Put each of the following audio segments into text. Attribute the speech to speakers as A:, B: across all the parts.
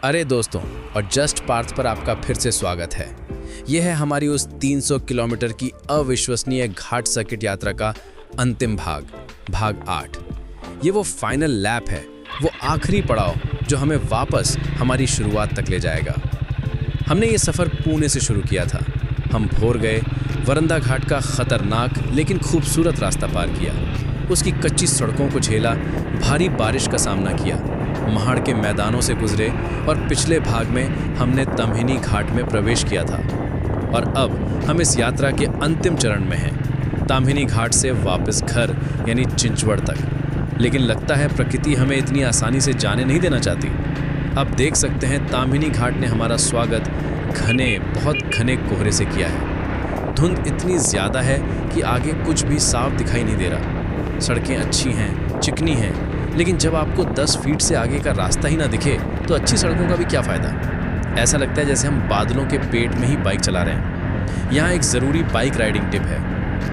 A: अरे दोस्तों, और जस्ट पार्थ पर आपका फिर से स्वागत है। यह है हमारी उस 300 किलोमीटर की अविश्वसनीय घाट सर्किट यात्रा का अंतिम भाग 8। ये वो फाइनल लैप है, वो आखिरी पड़ाव जो हमें वापस हमारी शुरुआत तक ले जाएगा। हमने ये सफ़र पुणे से शुरू किया था। हम भोर गए, वरंदा घाट का खतरनाक लेकिन खूबसूरत रास्ता पार किया, उसकी कच्ची सड़कों को झेला, भारी बारिश का सामना किया, महाड़ के मैदानों से गुजरे और पिछले भाग में हमने तमहिनी घाट में प्रवेश किया था। और अब हम इस यात्रा के अंतिम चरण में हैं, ताम्हिनी घाट से वापस घर यानी चिंचवड़ तक। लेकिन लगता है प्रकृति हमें इतनी आसानी से जाने नहीं देना चाहती। अब देख सकते हैं ताम्हिनी घाट ने हमारा स्वागत बहुत घने कोहरे से किया है। धुंध इतनी ज़्यादा है कि आगे कुछ भी साफ दिखाई नहीं दे रहा। सड़कें अच्छी हैं, चिकनी हैं, लेकिन जब आपको 10 फीट से आगे का रास्ता ही ना दिखे तो अच्छी सड़कों का भी क्या फ़ायदा। ऐसा लगता है जैसे हम बादलों के पेट में ही बाइक चला रहे हैं। यहाँ एक ज़रूरी बाइक राइडिंग टिप है,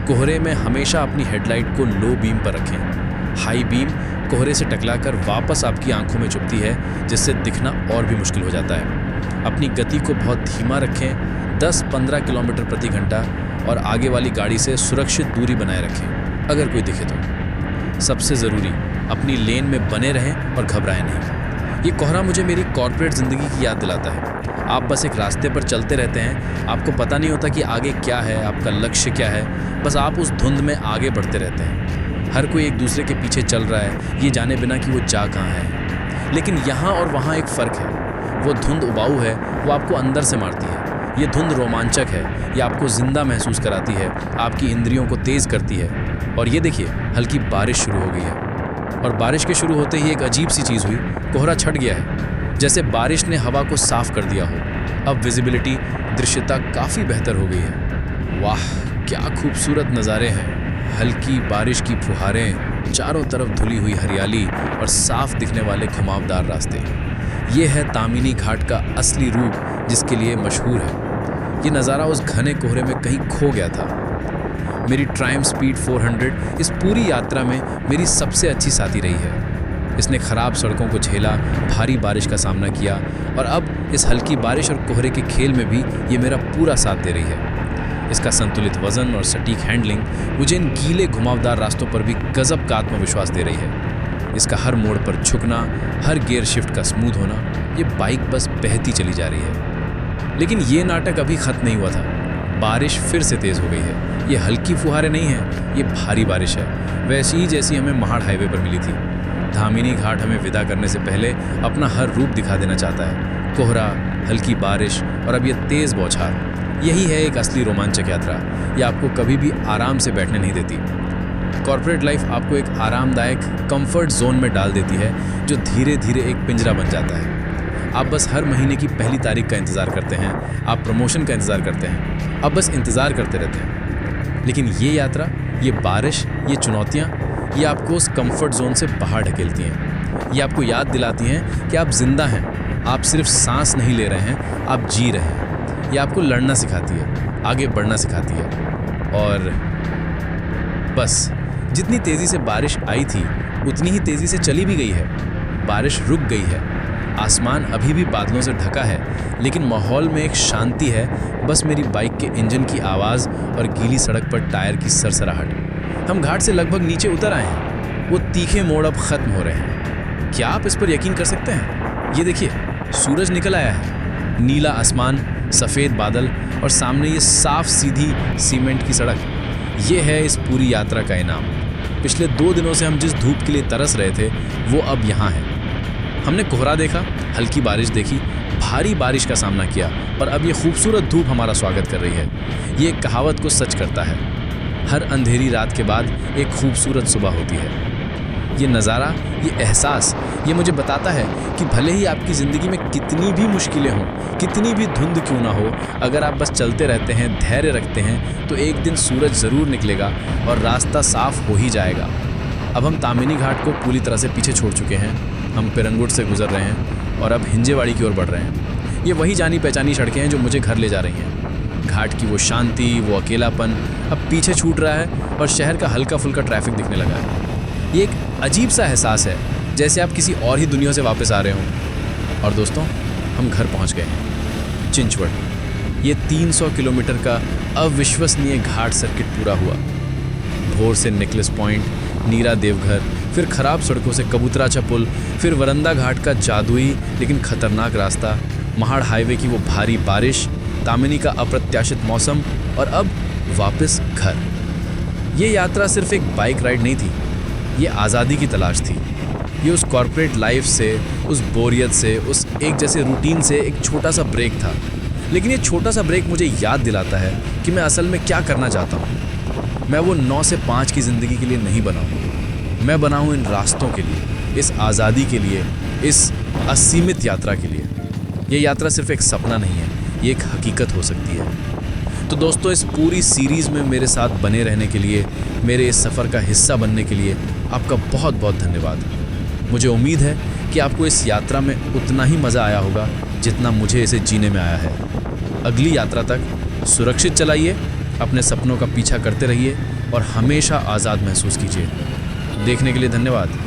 A: कोहरे में हमेशा अपनी हेडलाइट को लो बीम पर रखें। हाई बीम कोहरे से टकराकर वापस आपकी आंखों में चुभती है, जिससे दिखना और भी मुश्किल हो जाता है। अपनी गति को बहुत धीमा रखें, 10-15 किलोमीटर प्रति घंटा, और आगे वाली गाड़ी से सुरक्षित दूरी बनाए रखें अगर कोई दिखे तो। सबसे ज़रूरी, अपनी लेन में बने रहें और घबराएं नहीं। ये कोहरा मुझे मेरी कॉर्पोरेट ज़िंदगी की याद दिलाता है। आप बस एक रास्ते पर चलते रहते हैं, आपको पता नहीं होता कि आगे क्या है, आपका लक्ष्य क्या है, बस आप उस धुंध में आगे बढ़ते रहते हैं। हर कोई एक दूसरे के पीछे चल रहा है, ये जाने बिना कि वो जा कहाँ है। लेकिन यहाँ और वहाँ एक फ़र्क है। वो धुंध उबाऊ है, वो आपको अंदर से मारती है। ये धुंध रोमांचक है, ये आपको ज़िंदा महसूस कराती है, आपकी इंद्रियों को तेज़ करती है। और ये देखिए, हल्की बारिश शुरू हो गई है। और बारिश के शुरू होते ही एक अजीब सी चीज़ हुई, कोहरा छट गया है, जैसे बारिश ने हवा को साफ कर दिया हो। अब विजिबिलिटी, दृश्यता काफ़ी बेहतर हो गई है। वाह, क्या खूबसूरत नज़ारे हैं। हल्की बारिश की फुहारें, चारों तरफ धुली हुई हरियाली और साफ दिखने वाले घुमावदार रास्ते। ये है ताम्हिनी घाट का असली रूप, जिसके लिए मशहूर है। ये नज़ारा उस घने कोहरे में कहीं खो गया था। मेरी ट्रायम्फ स्पीड 400 इस पूरी यात्रा में मेरी सबसे अच्छी साथी रही है। इसने ख़राब सड़कों को झेला, भारी बारिश का सामना किया, और अब इस हल्की बारिश और कोहरे के खेल में भी ये मेरा पूरा साथ दे रही है। इसका संतुलित वज़न और सटीक हैंडलिंग मुझे इन गीले घुमावदार रास्तों पर भी गजब का आत्मविश्वास दे रही है। इसका हर मोड़ पर झुकना, हर गियर शिफ्ट का स्मूथ होना, ये बाइक बस बहती चली जा रही है। लेकिन ये नाटक अभी ख़त्म नहीं हुआ था। बारिश फिर से तेज़ हो गई है। ये हल्की फुहारें नहीं हैं, ये भारी बारिश है, वैसी ही जैसी हमें महाड़ हाईवे पर मिली थी। ताम्हिनी घाट हमें विदा करने से पहले अपना हर रूप दिखा देना चाहता है। कोहरा, हल्की बारिश और अब ये तेज़ बौछार, यही है एक असली रोमांचक यात्रा। ये आपको कभी भी आराम से बैठने नहीं देती। कॉर्पोरेट लाइफ आपको एक आरामदायक कंफर्ट जोन में डाल देती है, जो धीरे धीरे एक पिंजरा बन जाता है। आप बस हर महीने की पहली तारीख का इंतज़ार करते हैं, आप प्रमोशन का इंतज़ार करते हैं, आप बस इंतज़ार करते रहते हैं। लेकिन ये यात्रा, ये बारिश, ये चुनौतियाँ, ये आपको उस कंफर्ट जोन से बाहर ढकेलती हैं। ये आपको याद दिलाती हैं कि आप जिंदा हैं, आप सिर्फ सांस नहीं ले रहे हैं, आप जी रहे हैं। ये आपको लड़ना सिखाती है, आगे बढ़ना सिखाती है। और बस जितनी तेज़ी से बारिश आई थी, उतनी ही तेज़ी से चली भी गई है। बारिश रुक गई है, आसमान अभी भी बादलों से ढका है, लेकिन माहौल में एक शांति है। बस मेरी बाइक के इंजन की आवाज़ और गीली सड़क पर टायर की सरसराहट। हम घाट से लगभग नीचे उतर आए हैं। वो तीखे मोड़ अब ख़त्म हो रहे हैं। क्या आप इस पर यकीन कर सकते हैं? ये देखिए, सूरज निकल आया है, नीला आसमान, सफ़ेद बादल, और सामने ये साफ सीधी सीमेंट की सड़क। ये है इस पूरी यात्रा का इनाम। पिछले 2 दिनों से हम जिस धूप के लिए तरस रहे थे, वो अब यहाँ है। हमने कोहरा देखा, हल्की बारिश देखी, भारी बारिश का सामना किया, और अब ये खूबसूरत धूप हमारा स्वागत कर रही है। ये एक कहावत को सच करता है, हर अंधेरी रात के बाद एक खूबसूरत सुबह होती है। ये नज़ारा, ये एहसास, ये मुझे बताता है कि भले ही आपकी ज़िंदगी में कितनी भी मुश्किलें हों, कितनी भी धुंध क्यों ना हो, अगर आप बस चलते रहते हैं, धैर्य रखते हैं, तो एक दिन सूरज ज़रूर निकलेगा और रास्ता साफ हो ही जाएगा। अब हम ताम्हिनी घाट को पूरी तरह से पीछे छोड़ चुके हैं। हम पेरंगुट से गुजर रहे हैं और अब हिंजेवाड़ी की ओर बढ़ रहे हैं। ये वही जानी पहचानी सड़कें हैं जो मुझे घर ले जा रही हैं। घाट की वो शांति, वो अकेलापन अब पीछे छूट रहा है और शहर का हल्का फुल्का ट्रैफिक दिखने लगा है। ये एक अजीब सा एहसास है, जैसे आप किसी और ही दुनिया से वापस आ रहे हों। और दोस्तों, हम घर पहुंच गए हैं, चिंचवड़। ये 300 किलोमीटर का अविश्वसनीय घाट सर्किट पूरा हुआ। भोर से नेकलेस पॉइंट, नीरा देवघर, फिर खराब सड़कों से कबूतराचा पुल, फिर वरंदा घाट का जादुई लेकिन खतरनाक रास्ता, महाड़ हाईवे की वो भारी बारिश, तामिनी का अप्रत्याशित मौसम और अब वापस घर। ये यात्रा सिर्फ एक बाइक राइड नहीं थी, ये आज़ादी की तलाश थी। ये उस कॉर्पोरेट लाइफ से, उस बोरियत से, उस एक जैसे रूटीन से एक छोटा सा ब्रेक था। लेकिन ये छोटा सा ब्रेक मुझे याद दिलाता है कि मैं असल में क्या करना चाहता हूँ। मैं वो 9 से 5 की ज़िंदगी के लिए नहीं बना हूँ। मैं बना हूँ इन रास्तों के लिए, इस आज़ादी के लिए, इस असीमित यात्रा के लिए। ये यात्रा सिर्फ एक सपना नहीं है, ये एक हकीकत हो सकती है। तो दोस्तों, इस पूरी सीरीज़ में मेरे साथ बने रहने के लिए, मेरे इस सफ़र का हिस्सा बनने के लिए आपका बहुत बहुत धन्यवाद। मुझे उम्मीद है कि आपको इस यात्रा में उतना ही मज़ा आया होगा जितना मुझे इसे जीने में आया है। अगली यात्रा तक सुरक्षित चलाइए, अपने सपनों का पीछा करते रहिए और हमेशा आज़ाद महसूस कीजिए। देखने के लिए धन्यवाद।